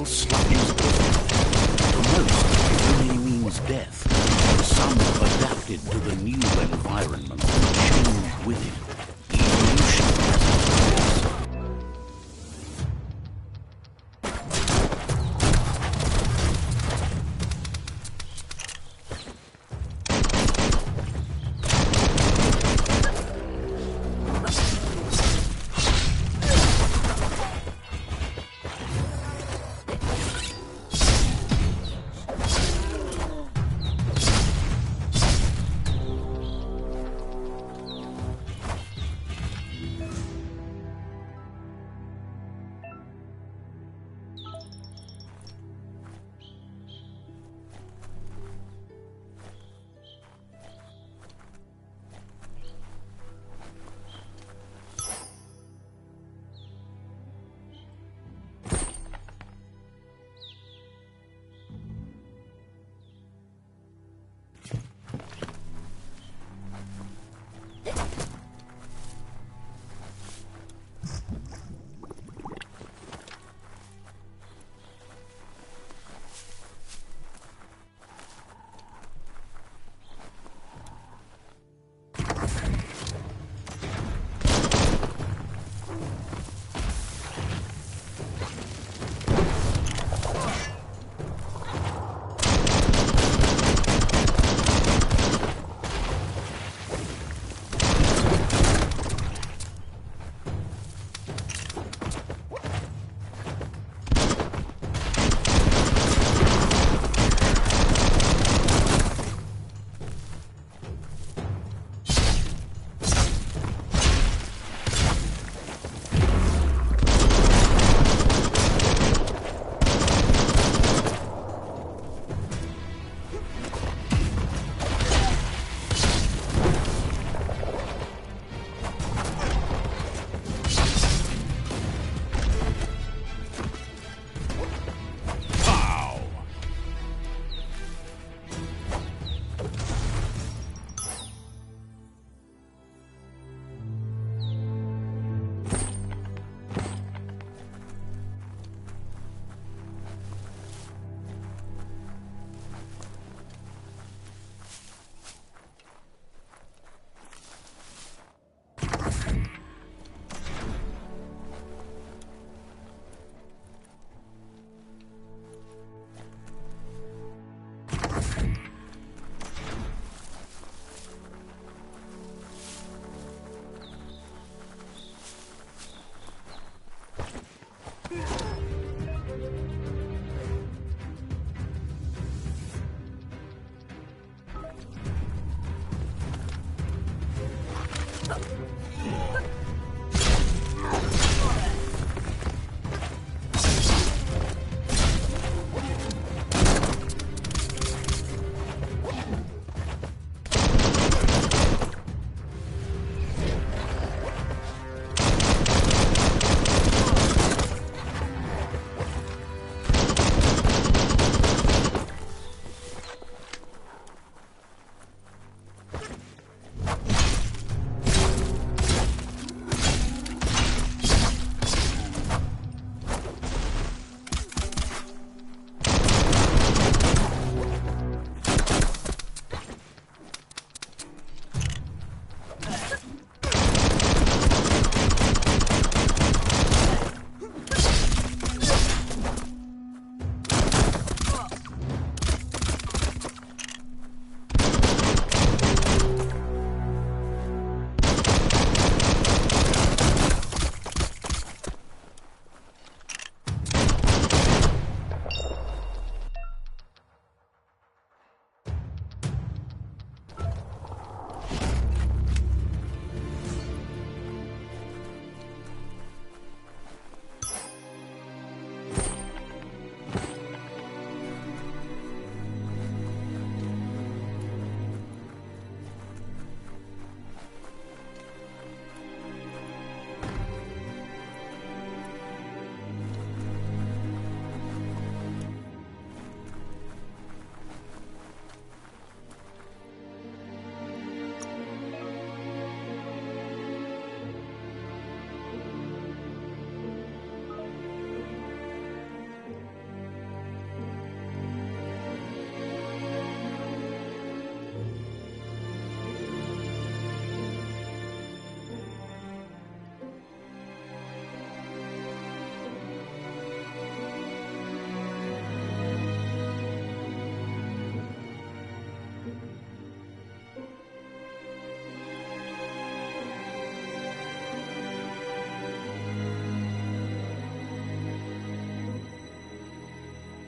else slightens different. For most, it only means death. For some have adapted to the new environment and changed with it. Evolution has its course.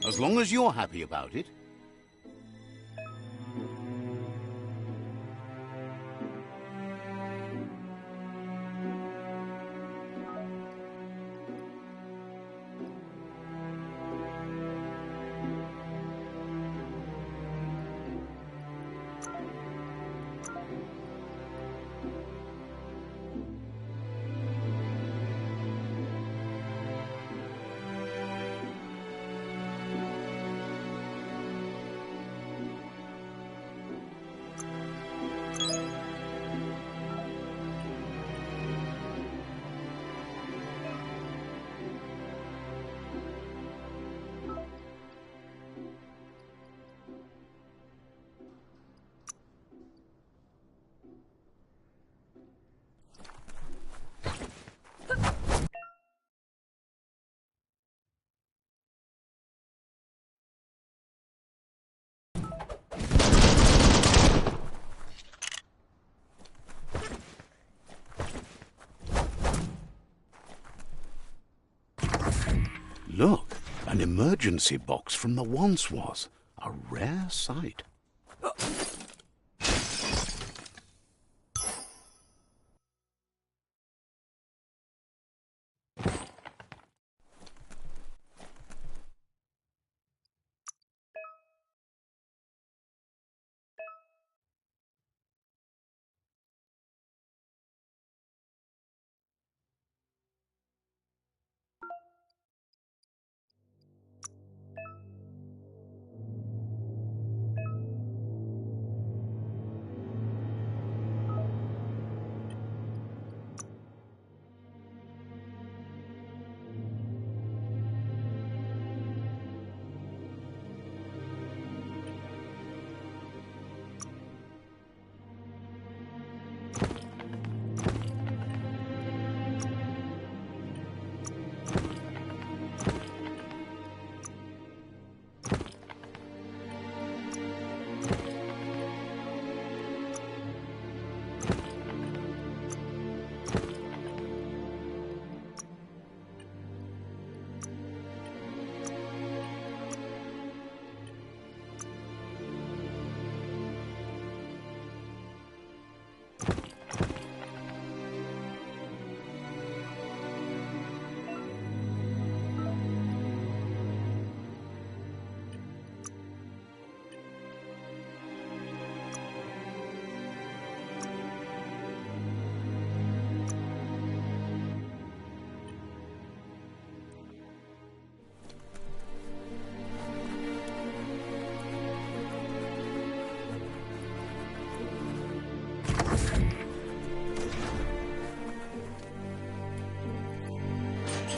As long as you're happy about it. Look, an emergency box from the once was. A rare sight.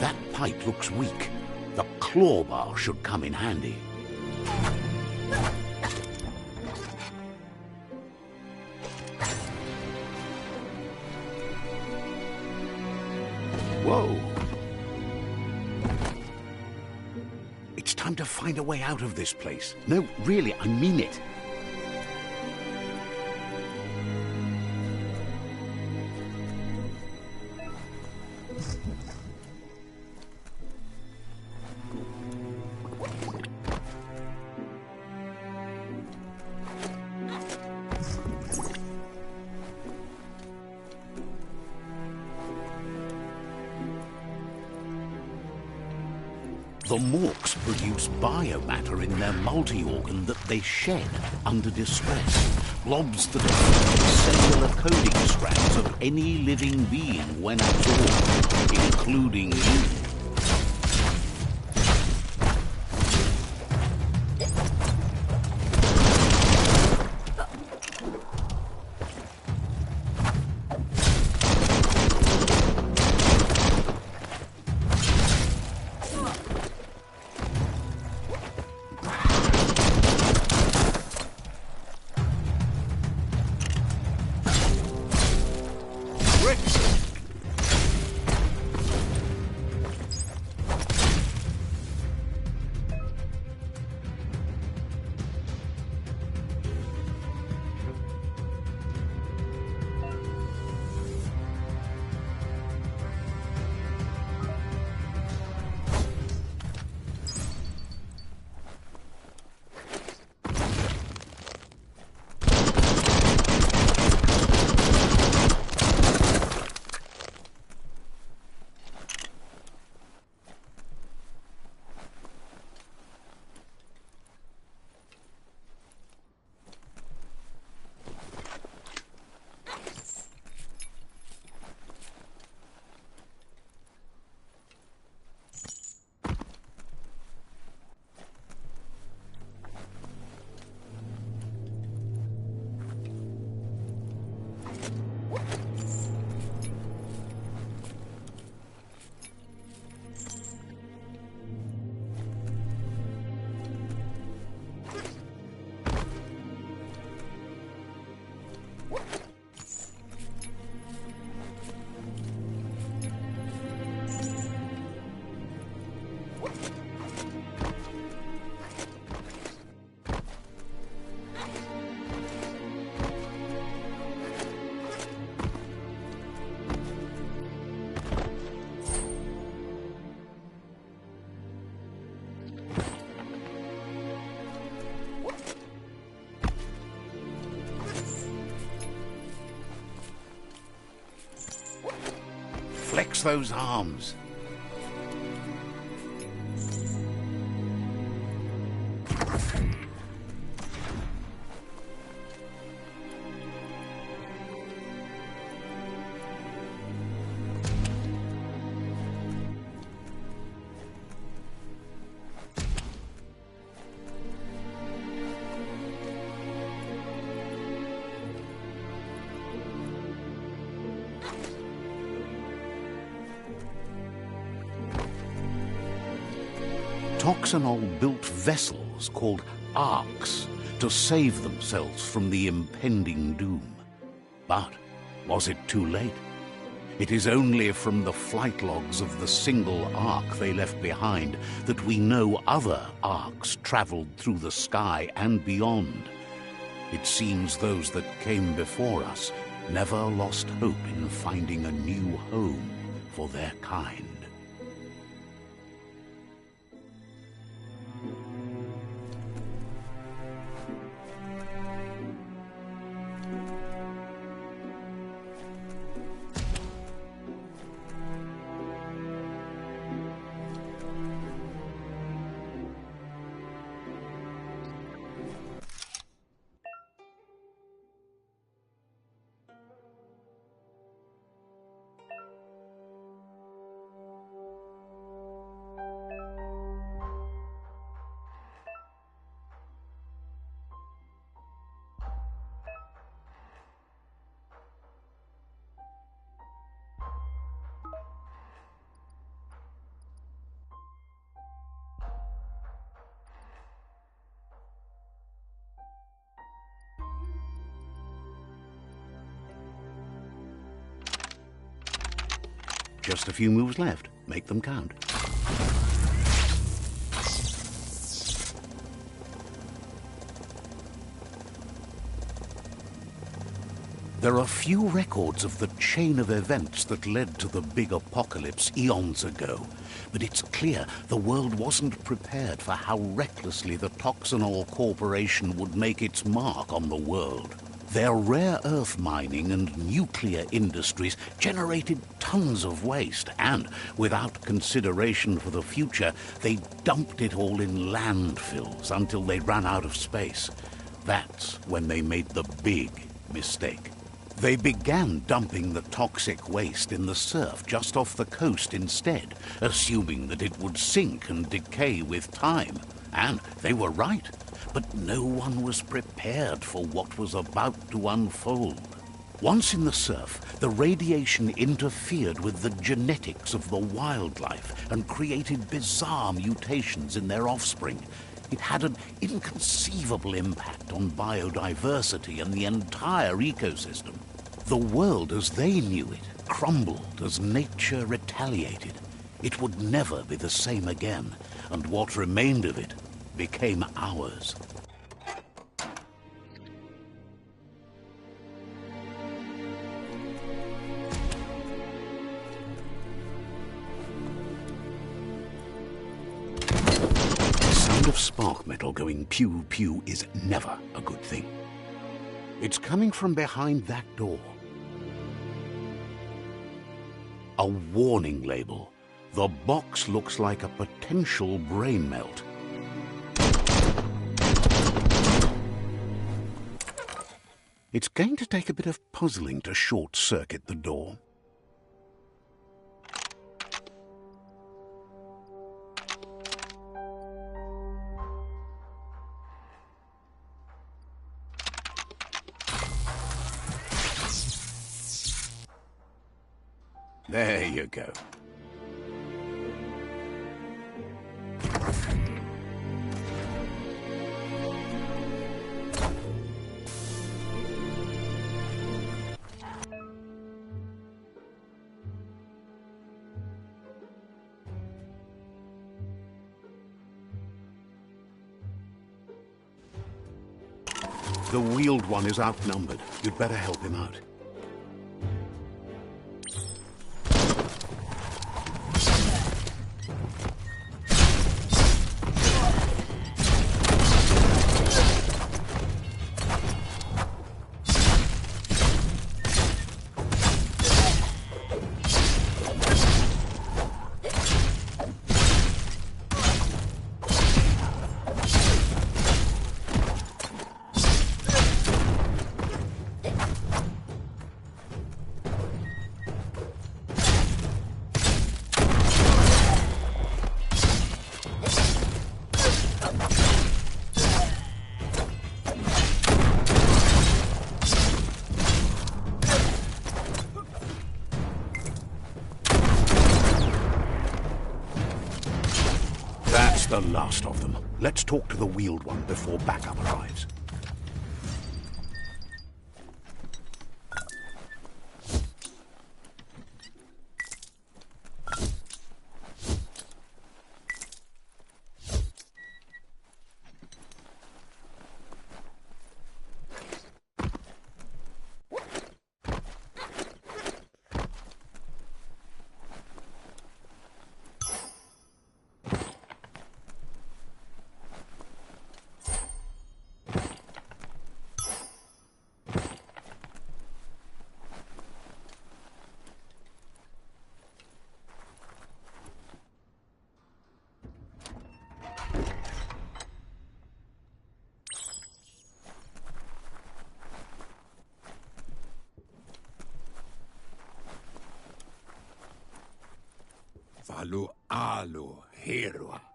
That pipe looks weak. The claw bar should come in handy. Whoa! It's time to find a way out of this place. No, really, I mean it. The morks produce biomatter in their multi-organ that they shed under distress. Blobs that are cellular coding strands of any living being when absorbed, including you. Cross those arms. Toxanol built vessels called arks to save themselves from the impending doom. But was it too late? It is only from the flight logs of the single ark they left behind that we know other arks traveled through the sky and beyond. It seems those that came before us never lost hope in finding a new home for their kind. Just a few moves left. Make them count. There are few records of the chain of events that led to the big apocalypse eons ago, but it's clear the world wasn't prepared for how recklessly the Toxanol Corporation would make its mark on the world. Their rare earth mining and nuclear industries generated tons of waste, and without consideration for the future, they dumped it all in landfills until they ran out of space. That's when they made the big mistake. They began dumping the toxic waste in the surf just off the coast instead, assuming that it would sink and decay with time. And they were right. But no one was prepared for what was about to unfold. Once in the surf, the radiation interfered with the genetics of the wildlife and created bizarre mutations in their offspring. It had an inconceivable impact on biodiversity and the entire ecosystem. The world as they knew it crumbled as nature retaliated. It would never be the same again, and what remained of it became ours. The sound of spark metal going pew pew is never a good thing. It's coming from behind that door. A warning label. The box looks like a potential brain melt. It's going to take a bit of puzzling to short-circuit the door. There you go. The wheeled one is outnumbered. You'd better help him out. The last of them. Let's talk to the wheeled one before backup arrives.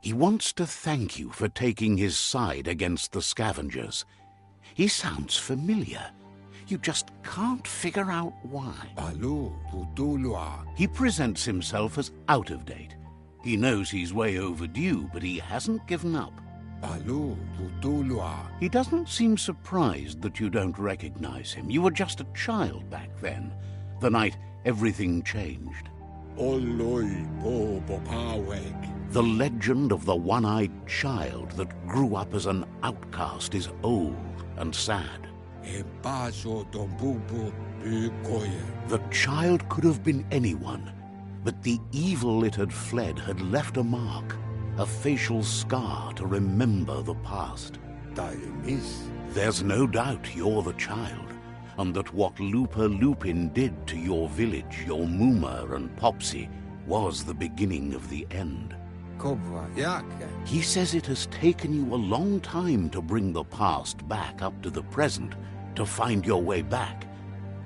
He wants to thank you for taking his side against the scavengers. He sounds familiar. You just can't figure out why. He presents himself as out of date. He knows he's way overdue, but he hasn't given up. He doesn't seem surprised that you don't recognize him. You were just a child back then, the night everything changed. The legend of the one-eyed child that grew up as an outcast is old and sad. The child could have been anyone, but the evil it had fled had left a mark, a facial scar to remember the past. There's no doubt you're the child, and that what Looper Lupin did to your village, your Muma and Popsy, was the beginning of the end. He says it has taken you a long time to bring the past back up to the present, to find your way back,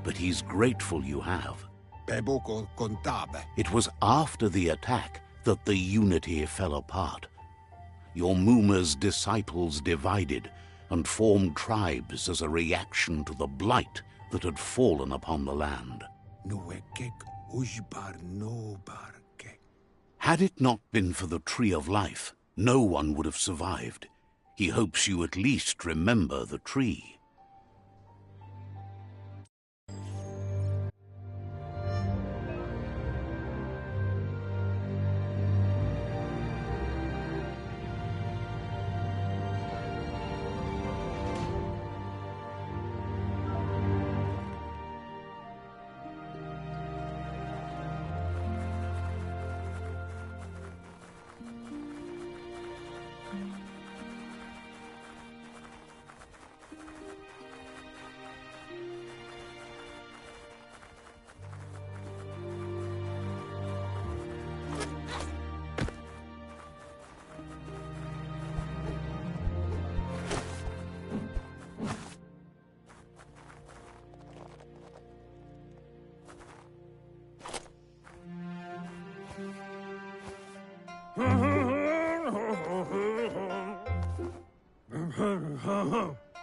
but he's grateful you have. It was after the attack that the unity fell apart. Your Muma's disciples divided and formed tribes as a reaction to the blight that had fallen upon the land. Had it not been for the Tree of Life, no one would have survived. He hopes you at least remember the tree.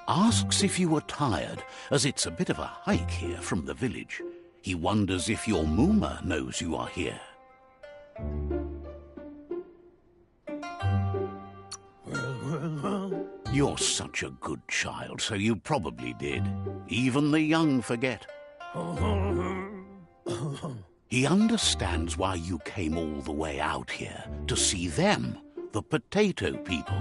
Asks if you were tired, as it's a bit of a hike here from the village. He wonders if your Muma knows you are here. You're such a good child, so you probably did. Even the young forget. He understands why you came all the way out here, to see them, the potato people.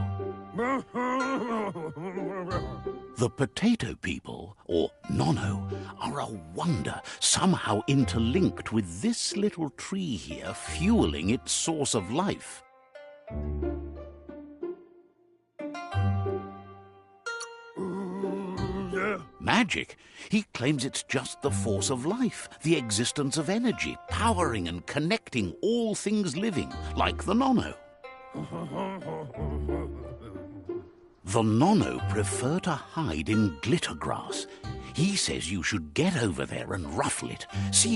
The potato people, or Nono, are a wonder, somehow interlinked with this little tree here, fueling its source of life. Magic? He claims it's just the force of life, the existence of energy, powering and connecting all things living, like the Nono. The Nono prefer to hide in glitter grass. He says you should get over there and ruffle it. See